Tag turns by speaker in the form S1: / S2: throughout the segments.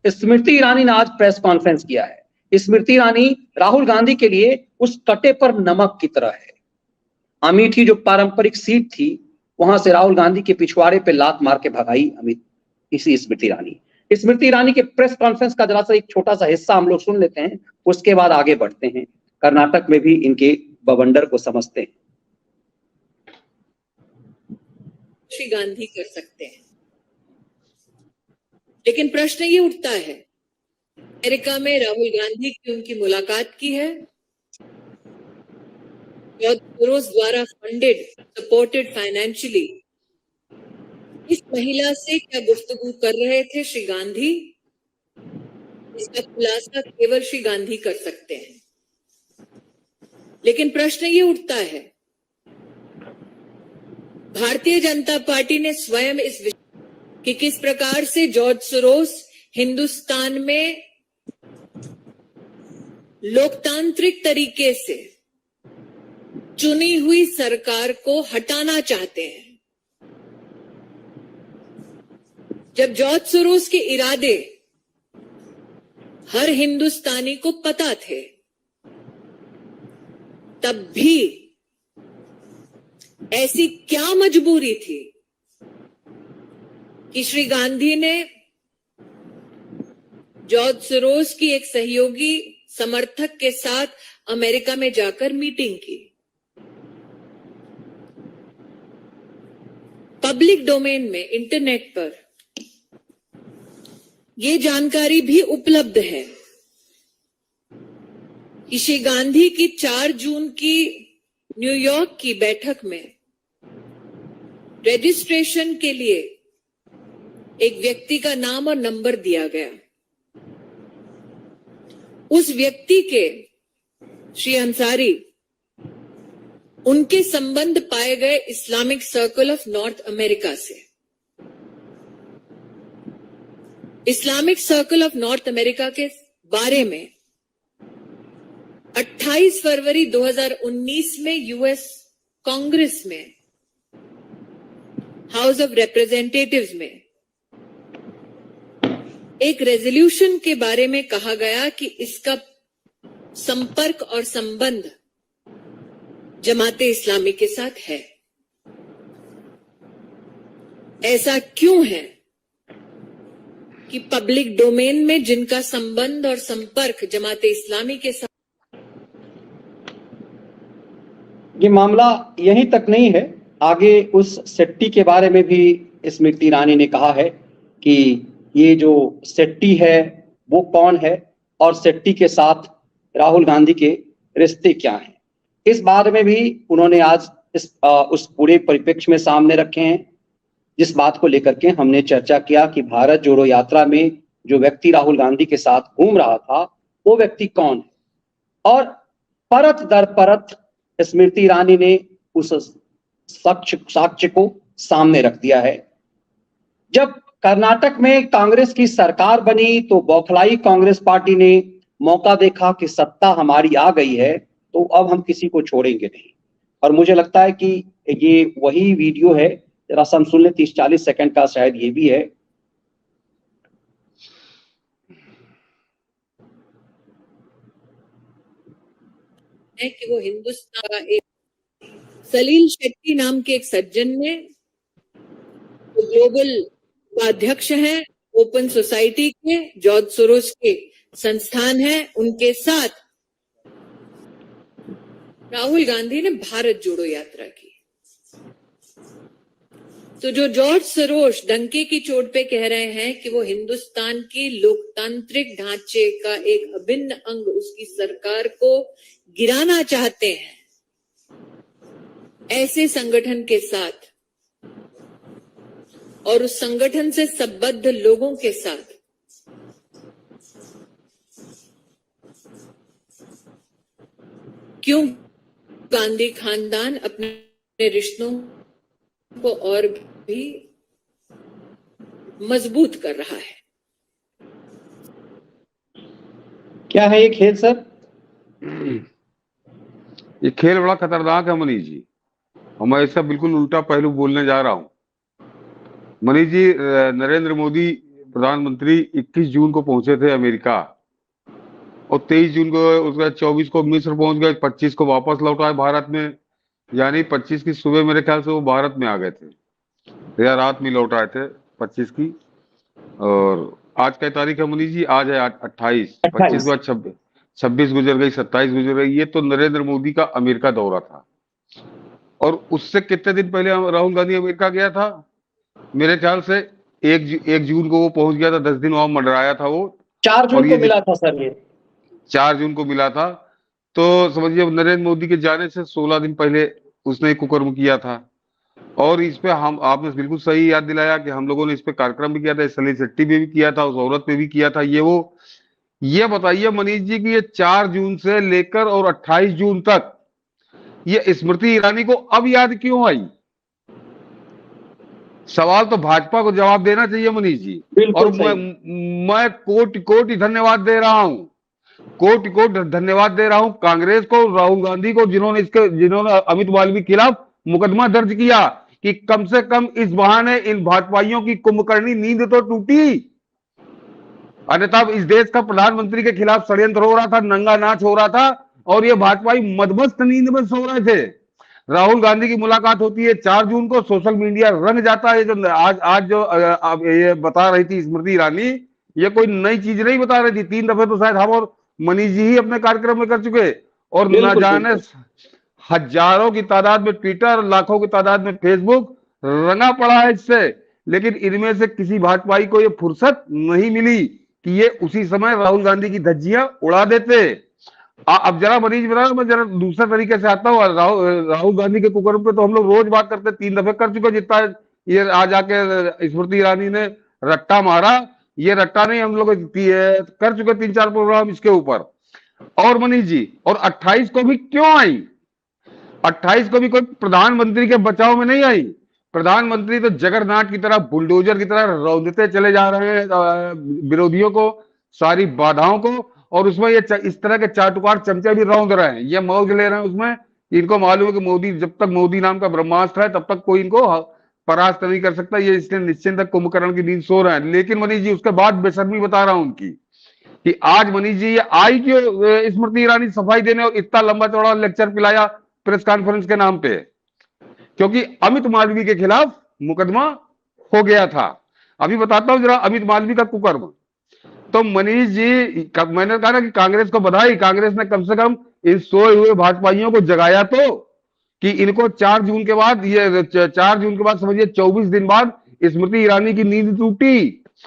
S1: स्मृति ईरानी ने आज press conference किया है। स्मृति ईरानी राहुल गांधी के लिए उस कटे पर नमक की तरह है। अमेठी जो पारंपरिक सीट थी, वहां से राहुल गांधी के पिछवाड़े पे लात मार के भगाई इसी स्मृति ईरानी। स्मृति ईरानी के प्रेस कॉन्फ्रेंस का जरा सा एक छोटा सा हिस्सा हम लोग सुन लेते हैं, उसके बाद आगे बढ़ते हैं। कर्नाटक में भी इनके बवंडर को समझते हैं।
S2: श्री गांधी कर सकते हैं, लेकिन प्रश्न ये उठता है, अमेरिका में राहुल गांधी की उनकी मुलाकात की है, जॉर्ज सोरोस द्वारा फंडेड, सपोर्टेड फाइनेंशियली, इस महिला से क्या गुफ्तगू कर रहे थे श्री गांधी? इसका खुलासा केवल श्री गांधी कर सकते हैं। लेकिन प्रश्न ये उठता है, भारतीय जनता पार्टी ने स्वयं इस विषय कि किस प्रकार से जॉर्ज सोरोस हिंदुस्तान में लोकतांत्रिक तरीके से चुनी हुई सरकार को हटाना चाहते हैं। जब जॉर्ज सोरोस के इरादे हर हिंदुस्तानी को पता थे, तब भी ऐसी क्या मजबूरी थी कि श्री गांधी ने जॉर्ज सोरोस की एक सहयोगी समर्थक के साथ अमेरिका में जाकर मीटिंग की? पब्लिक डोमेन में, इंटरनेट पर ये जानकारी भी उपलब्ध है कि श्री गांधी की 4 जून की न्यूयॉर्क की बैठक में रजिस्ट्रेशन के लिए एक व्यक्ति का नाम और नंबर दिया गया। उस व्यक्ति के, श्री अंसारी, उनके संबंध पाए गए Islamic Circle of North America से। Islamic Circle of North America के बारे में 28 फरवरी 2019 में यूएस कांग्रेस में, हाउस ऑफ रिप्रेजेंटेटिव्स में एक रेजोल्यूशन के बारे में कहा गया कि इसका संपर्क और संबंध जमाते इस्लामी के साथ है। ऐसा क्यों है कि पब्लिक डोमेन में जिनका संबंध और संपर्क जमाते इस्लामी के साथ,
S1: ये मामला यहीं तक नहीं है, आगे उस सेट्टी के बारे में भी स्मृति ईरानी ने कहा है कि ये जो सेट्टी है वो कौन है और सेट्टी के साथ राहुल गांधी के रिश्ते क्या हैं। इस बारे में भी उन्होंने आज उस पूरे परिप्रेक्ष्य में सामने रखे हैं, जिस बात को लेकर के हमने चर्चा किया कि भारत जोड़ो यात्रा में जो व्यक्ति राहुल गांधी के साथ घूम रहा था वो व्यक्ति कौन है। और परत दर परत स्मृति ईरानी ने उस साक्ष्य को सामने रख दिया है। जब कर्नाटक में कांग्रेस की सरकार बनी तो बौखलाई कांग्रेस पार्टी ने मौका देखा कि सत्ता हमारी आ गई है तो अब हम किसी को छोड़ेंगे नहीं। और मुझे लगता है कि ये वही वीडियो है, जरा सा हम सुन ले, 30-40 सेकंड का शायद ये भी है।
S2: कि वो हिंदुस्तान का एक सलील शेट्टी नाम के एक सज्जन ने, वो ग्लोबल उपाध्यक्ष हैं ओपन सोसाइटी के, जॉर्ज सोरोस के संस्थान है, उनके साथ राहुल गांधी ने भारत जोड़ो यात्रा की। तो जो जॉर्ज सोरोस डंके की चोट पे कह रहे हैं कि वो हिंदुस्तान की लोकतांत्रिक ढांचे का एक अभिन्न अंग, उसकी सरकार को गिराना चाहते हैं, ऐसे संगठन के साथ और उस संगठन से संबद्ध लोगों के साथ क्यों गांधी खानदान अपने रिश्तों को और भी मजबूत कर रहा है?
S1: क्या है ये खेल सर?
S3: ये खेल बड़ा खतरनाक है मनीष जी, और मैं इसका बिल्कुल उल्टा पहलू बोलने जा रहा हूं। मनीष जी, नरेंद्र मोदी प्रधानमंत्री 21 जून को पहुंचे थे अमेरिका और 23 जून को, उसके बाद 24 को मिस्र पहुंच गए, 25 को वापस लौट आए भारत में, यानी 25 की सुबह मेरे ख्याल से वो भारत में आ गए थे या रात में लौट आए थे 25 की। और आज क्या तारीख है मनीष जी? आज है 28, 25 के बाद 26 गुजर गई, 27 गुजर गई। ये तो नरेंद्र मोदी का अमेरिका दौरा था। और उससे कितने दिन पहले राहुल गांधी अमेरिका गया था? मेरे ख्याल से 1 जून को वो पहुंच गया था, 10 दिन वहां मंडराया था वो।
S1: 4 जून को मिला था सर, ये
S3: 4 जून को मिला था। तो समझिए नरेंद्र मोदी के जाने से 16 दिन पहले उसने कुकर्म किया था। और इस पे आपने बिल्कुल सही याद दिलाया कि हम लोगों ने इस पे कार्यक्रम भी किया था, सलील शेट्टी पे भी किया था, उस औरत पे भी किया था। ये बताइए मनीष जी कि ये 4 जून से लेकर और 28 जून तक ये स्मृति ईरानी को अब याद क्यों आई? सवाल तो भाजपा को जवाब देना चाहिए मनीष जी। और मैं कोटि कोटि धन्यवाद दे रहा हूं, कोटि कोटि धन्यवाद दे रहा हूं कांग्रेस को, राहुल गांधी को, जिन्होंने अमित मालवीय के खिलाफ मुकदमा दर्ज किया कि कम से कम इस बहाने इन भाजपाइयों की कुंभकर्णी नींद तो टूटी। अन्यथा इस देश का प्रधानमंत्री के खिलाफ षड्यंत्र हो रहा था, नंगा नाच हो रहा था और ये भाजपाई मदमस्त नींद में सो रहे थे। राहुल गांधी की मुलाकात होती है 4 जून को, सोशल मीडिया रंग जाता है। जो आज जो ये बता रही थी स्मृति ईरानी, ये कोई नई चीज नहीं बता रही थी। 3 दफे तो शायद हम और मनीष जी ही अपने कार्यक्रम में कर चुके। और न जाने हजारों की तादाद में ट्विटर, लाखों की तादाद में फेसबुक रंगा पड़ा है इससे। लेकिन इनमें से किसी भाजपाई को ये फुर्सत नहीं मिली कि ये उसी समय राहुल गांधी की धज्जियां उड़ा देते। अब जरा मनीष बना, मैं जरा दूसरा तरीके से आता हूँ। राहुल गांधी के कुकर्म पे तो हम लोग रोज बात करते, 3 दफे कर चुके। जितना ये आज आके स्मृति ईरानी ने रट्टा मारा, ये रट्टा नहीं, हम लोग कर चुके 3-4 प्रोग्राम इसके ऊपर। और मनीष जी, और 28 को भी क्यों आई? 28 को भी कोई प्रधानमंत्री के बचाव में नहीं आई। प्रधानमंत्री तो जगरनाथ की तरह, बुलडोजर की तरह रौंदते चले जा रहे हैं विरोधियों को, सारी बाधाओं को। और उसमें ये इस तरह के चाटुकार चमचे भी रौंद रहे हैं, ये मौज ले रहे हैं उसमें। इनको मालूम है कि मोदी, जब तक मोदी नाम का ब्रह्मास्त्र है तब तक कोई इनको परास्त नहीं कर सकता। ये इसलिए निश्चिंत कुंभकर्ण की नींद सो रहे हैं। लेकिन मनीष जी, उसके बाद बेशर्मी बता रहा हूं उनकी कि आज मनीष जी ये आई क्यों स्मृति ईरानी सफाई देने और इतना लंबा चौड़ा लेक्चर पिलाया प्रेस कॉन्फ्रेंस के नाम पे? क्योंकि अमित मालवीय के खिलाफ मुकदमा हो गया था। अभी बताता हूं जरा अमित मालवीय का कुकर्म। तो मनीष जी, मैंने कहा ना कि कांग्रेस को बधाई, कांग्रेस ने कम से कम इन सोए हुए भाजपाइयों को जगाया तो कि इनको 4 जून के बाद, ये 4 जून के बाद समझिए 24 दिन बाद स्मृति ईरानी की नींद टूटी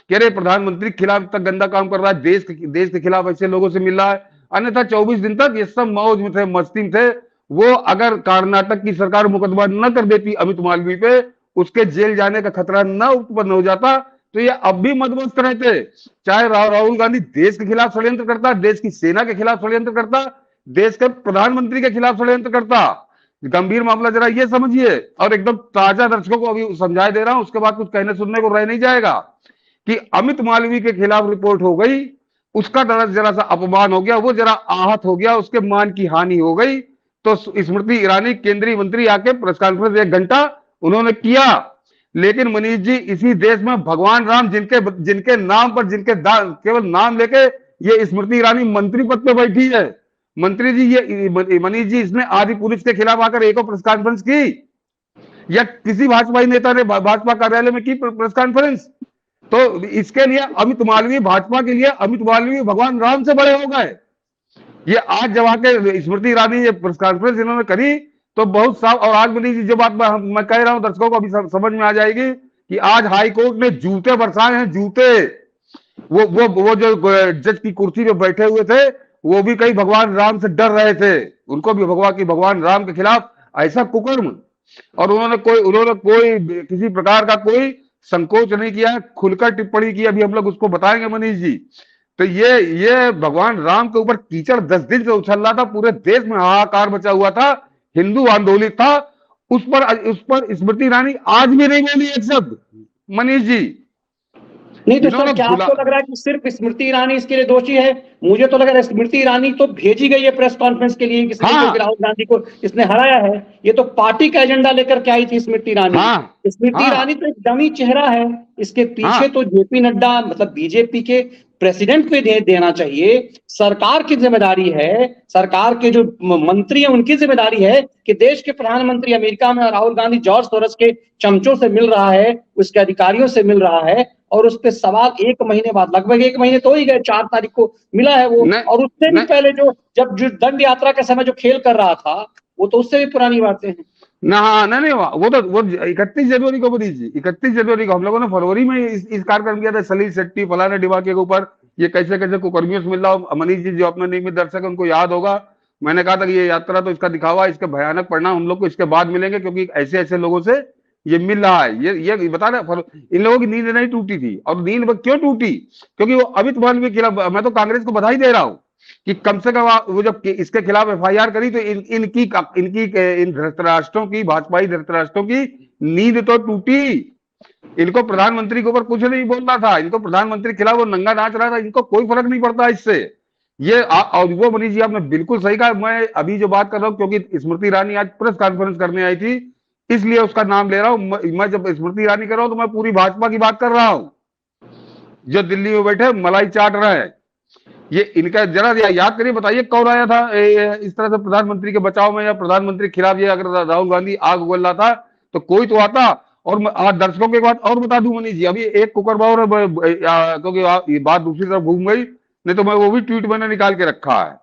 S3: कि अरे प्रधानमंत्री के खिलाफ इतना गंदा काम कर रहा है, देश के खिलाफ ऐसे लोगों से मिल रहा है। अन्यथा 24 दिन तक ये सब मौज में थे, मस्ती में थे। वो अगर कर्नाटक की सरकार मुकदमा न कर देती अमित मालवीय पे, उसके जेल जाने का खतरा न उत्पन्न हो जाता, तो ये अब भी मदमस्त रहते। चाहे राहुल गांधी देश के खिलाफ षड्यंत्र करता, देश की सेना के खिलाफ षड्यंत्र करता, देश के प्रधानमंत्री के खिलाफ षड्यंत्र करता। गंभीर मामला जरा ये समझिए। और एकदम ताजा दर्शकों को अभी समझाई दे रहा हूं, उसके बाद कुछ कहने सुनने को रह नहीं जाएगा कि अमित मालवीय के खिलाफ रिपोर्ट हो गई, उसका जरा सा अपमान हो गया, वो जरा आहत हो गया, उसके मान की हानि हो गई। तो स्मृति ईरानी केंद्रीय मंत्री आके प्रेस कॉन्फ्रेंस 1 घंटा उन्होंने किया। लेकिन मनीष जी, इसी देश में भगवान राम जिनके नाम पर, केवल नाम लेके ये स्मृति ईरानी मंत्री पद पे बैठी है। मंत्री जी, ये मनीष जी, इसने आदि पुरुष के खिलाफ आकर एक प्रेस कॉन्फ्रेंस की या किसी भाजपा नेता ने भाजपा कार्यालय में की प्रेस कॉन्फ्रेंस? तो इसके लिए अमित मालवीय, भाजपा के लिए अमित मालवीय भगवान राम से बड़े हो गए। ये आज जब आके स्मृति ईरानी ये प्रेस कॉन्फ्रेंस इन्होंने करी तो बहुत साफ। और आज मनीष जी, जो बात मैं कह रहा हूं दर्शकों को अभी समझ में आ जाएगी कि आज हाई कोर्ट ने जूते बरसाए हैं, जूते। वो जो जज की कुर्सी पे बैठे हुए थे, वो भी कहीं भगवान राम से डर रहे थे। उनको भी भगवान राम के खिलाफ ऐसा कुकर्म, और उन्होंने कोई किसी प्रकार का कोई संकोच नहीं किया, खुलकर टिप्पणी की। अभी हम लोग उसको बताएंगे मनीष जी। तो ये भगवान राम के ऊपर कीचड़ 10 दिन से उछल रहा था, पूरे देश में हाहाकार मचा हुआ था, हिंदू आंदोलित था। उस पर स्मृति ईरानी आज भी नहीं बोली एक शब्द मनीष जी।
S1: नहीं तो सर क्या आपको लग रहा है कि सिर्फ स्मृति ईरानी इसके लिए दोषी है? मुझे तो लग रहा है स्मृति ईरानी तो भेजी गई है प्रेस कॉन्फ्रेंस के लिए किसी क्योंकि राहुल गांधी को इसने हराया है। ये तो पार्टी का एजेंडा लेकर के आई थी स्मृति ईरानी। स्मृति ईरानी तो एक डमी चेहरा है, इसके पीछे तो जेपी नड्डा मतलब बीजेपी के प्रेसिडेंट पे देना चाहिए। सरकार की जिम्मेदारी है, सरकार के जो मंत्री हैं उनकी जिम्मेदारी है कि देश के प्रधानमंत्री अमेरिका में राहुल गांधी जॉर्ज सोरोस के चमचों से मिल रहा है, उसके अधिकारियों से मिल रहा है, और उस पे सवाल 1 महीने बाद, लगभग 1 महीने तो ही गए, 4 तारीख को मिला है वो, और उससे भी पहले जो दंड यात्रा के समय जो खेल कर रहा था वो तो उससे भी पुरानी बातें हैं
S3: ना। नहीं वो 31 जनवरी को बनी थी। 31 जनवरी को हम लोगों ने फरवरी में इस कार्यक्रम किया था, सलील शेट्टी फलाने डिबाके के ऊपर ये कैसे कैसे कुकर्मियों से मिल रहा हो। मनीष जी जो अपने नियमित दर्शक उनको याद होगा, मैंने कहा था कि ये यात्रा तो इसका दिखावा, इसके भयानक परिणाम हम लोग को इसके बाद मिलेंगे, क्योंकि ऐसे ऐसे लोगों से ये मिल रहा है। ये बता रहे इन लोगों की नींद नहीं टूटी थी। और नींद क्यों टूटी? क्योंकि वो अमित मालवीय के खिलाफ, मैं तो कांग्रेस को बधाई दे रहा हूं कि कम से कम वो जब इसके खिलाफ FIR करी तो इन धृतराष्ट्रों की, भाजपाई धृतराष्ट्रों की नींद तो टूटी। इनको प्रधानमंत्री के ऊपर कुछ नहीं बोलना था, इनको प्रधानमंत्री के खिलाफ वो नंगा नाच रहा था, इनको कोई फर्क नहीं पड़ता इससे। ये और वो मनीष जी आपने बिल्कुल सही कहा। मैं अभी जो बात कर रहा हूं, क्योंकि स्मृति ईरानी आज प्रेस कॉन्फ्रेंस करने आई थी, इसलिए उसका नाम ले रहा हूं। मैं जब स्मृति ईरानी कर रहा हूं तो मैं पूरी भाजपा की बात कर रहा हूं, जो दिल्ली में बैठे मलाई चाट रहे हैं। ये इनका जरा याद करिए, बताइए कौन आया था इस तरह से प्रधानमंत्री के बचाव में, या प्रधानमंत्री के खिलाफ ये अगर राहुल गांधी आग उगल रहा था तो कोई तो आता। और आज दर्शकों के बाद और बता दूं मनीष जी, अभी एक कुकरबाव, क्योंकि ये बात दूसरी तरफ घूम गई, नहीं तो मैं वो भी ट्वीट मैंने निकाल के रखा है।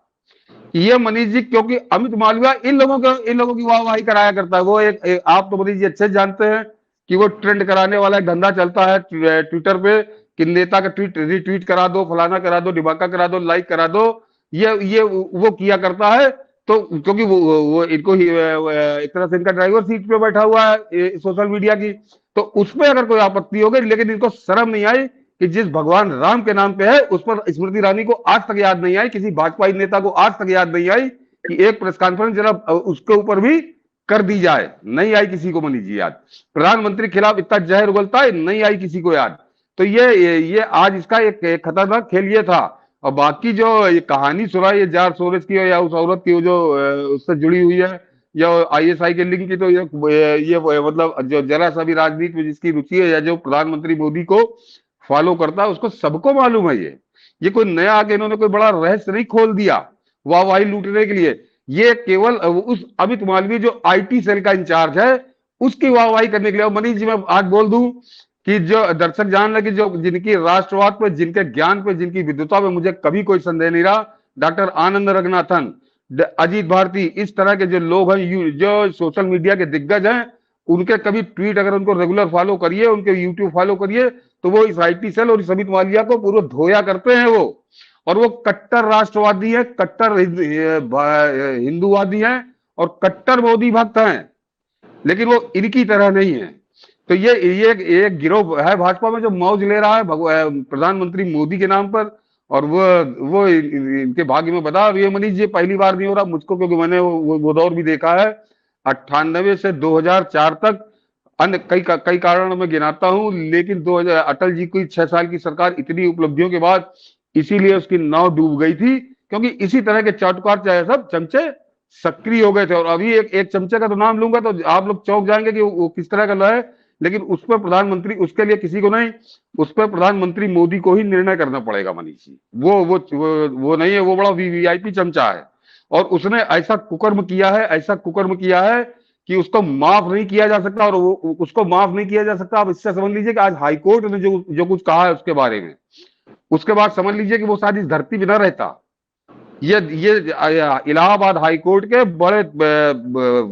S3: ये मनीष जी, क्योंकि अमित मालवीय इन लोगों की वाहवाही कराया करता है। वो एक आप तो मनीष जी अच्छे जानते हैं कि वो ट्रेंड कराने वाला एक धंधा चलता है ट्विटर पे कि नेता का ट्वीट रिट्वीट करा दो, फलाना करा दो, डिबाका करा दो, लाइक करा दो। ये वो किया करता है। तो क्योंकि वो इनको एक तरह से इनका ड्राइवर सीट पे बैठा हुआ है सोशल मीडिया की, तो उसमें अगर कोई आपत्ति हो गई, लेकिन इनको शर्म नहीं आई कि जिस भगवान राम के नाम पे है उस पर स्मृति ईरानी को आज तक याद नहीं आई, किसी भाजपा नेता को आज तक याद नहीं आई कि एक प्रेस कॉन्फ्रेंस जरा उसके ऊपर भी कर दी जाए। नहीं आई किसी को मनीष जी याद। प्रधानमंत्री के खिलाफ इतना जहर उगलता है, नहीं आई किसी को याद। तो ये आज इसका एक खतरनाक खेल ये था। और बाकी जो ये कहानी सुनाई है जॉर्ज सोरोस की या उस औरत की जो उससे जुड़ी हुई है, या ISI के लिंक की, तो ये मतलब जो जरा सा भी राजनीति में जिसकी रुचि है या जो प्रधानमंत्री मोदी को फॉलो करता है उसको सबको मालूम है। ये कोई नया आके इन्होंने कोई बड़ा रहस्य नहीं खोल दिया वाहवाही लूटने के लिए। ये केवल उस अमित मालवीय जो IT सेल का इंचार्ज है उसकी वाहवाही करने के लिए। और मनीष जी मैं आज बोल दूं कि जो दर्शक जान लगे, जो जिनकी राष्ट्रवाद पे, जिनके ज्ञान पे, जिनकी विद्वता पे मुझे कभी कोई संदेह नहीं रहा, डॉक्टर आनंद रंगनाथन, अजीत भारती, इस तरह के जो लोग हैं, जो सोशल मीडिया के दिग्गज हैं, उनके कभी ट्वीट अगर उनको रेगुलर फॉलो करिए, उनके यूट्यूब फॉलो करिए, तो वो इस IT सेल और इस अमित मालवीय को पूरा धोया करते हैं वो। और वो कट्टर राष्ट्रवादी है, कट्टर हिंदूवादी हैं और कट्टर मोदी भक्त हैं, लेकिन वो इनकी तरह नहीं है। तो ये एक गिरोह है भाजपा में जो मौज ले रहा है प्रधानमंत्री मोदी के नाम पर। और वो इनके भाग्य में बता। ये मनीष जी पहली बार नहीं हो रहा मुझको, क्योंकि मैंने वो दौर भी देखा है 98 से 2004 तक। अन्य कई कारणों में गिनाता हूं, लेकिन 2000 अटल जी की 6 साल की सरकार इतनी उपलब्धियों के बाद इसीलिए उसकी नाव डूब गई थी, क्योंकि इसी तरह के चाटुकार चाहे सब चमचे सक्रिय हो गए थे। और अभी एक चमचे का तो नाम लूंगा तो आप लोग चौंक जाएंगे कि वो किस तरह का है, लेकिन उस पर प्रधानमंत्री, उसके लिए किसी को नहीं, उस पर प्रधानमंत्री मोदी को ही निर्णय करना पड़ेगा मनीष जी। वो नहीं है, वो बड़ा VIP चमचा है। और उसने ऐसा कुकर्म किया है कि उसको माफ नहीं किया जा सकता। और उसको माफ नहीं किया जा सकता। आप इससे समझ लीजिए कि आज हाईकोर्ट ने जो कुछ कहा है उसके बारे में, उसके बाद समझ लीजिए कि वो शायद इस धरती पर न रहता। ये इलाहाबाद हाईकोर्ट के बड़े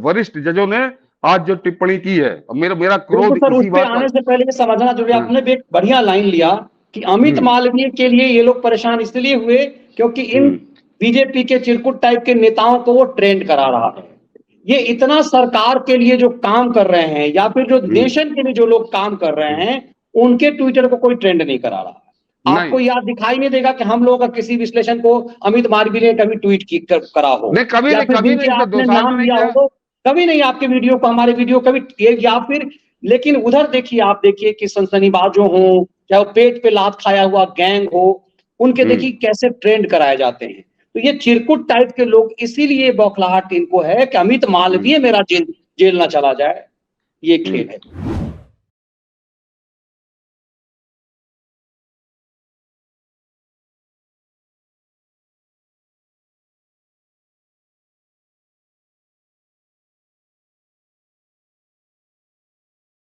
S3: वरिष्ठ जजों ने आज जो टिप्पणी की है, मेरा क्रोध
S1: इसी बात आने से पहले समझना जरूरी। आपने भी एक बढ़िया लाइन लिया कि अमित मालवीय के लिए ये लोग परेशान इसलिए हुए क्योंकि इन बीजेपी के चिरकुट टाइप के नेताओं को वो ट्रेंड करा रहा है। ये इतना सरकार के लिए जो काम कर रहे हैं या फिर जो नेशन के लिए जो लोग काम कर रहे हैं, उनके ट्विटर को कोई ट्रेंड नहीं करा रहा। आपको याद दिखाई नहीं देगा कि हम लोगों का किसी विश्लेषण को अमित मालवीय ने कभी ट्वीट करा हो,
S3: कभी नहीं,
S1: कभी नहीं। आपके वीडियो को, हमारे वीडियो कभी, या फिर, लेकिन उधर देखिए, आप देखिए कि सनसनीबाजों हो चाहे वो पेट पे लात खाया हुआ गैंग हो, उनके देखिए कैसे ट्रेंड कराए जाते हैं। तो ये चिरकुट टाइप के लोग, इसीलिए बौखलाहट इनको है कि अमित मालवीय मेरा जेल ना चला जाए, ये खेल है।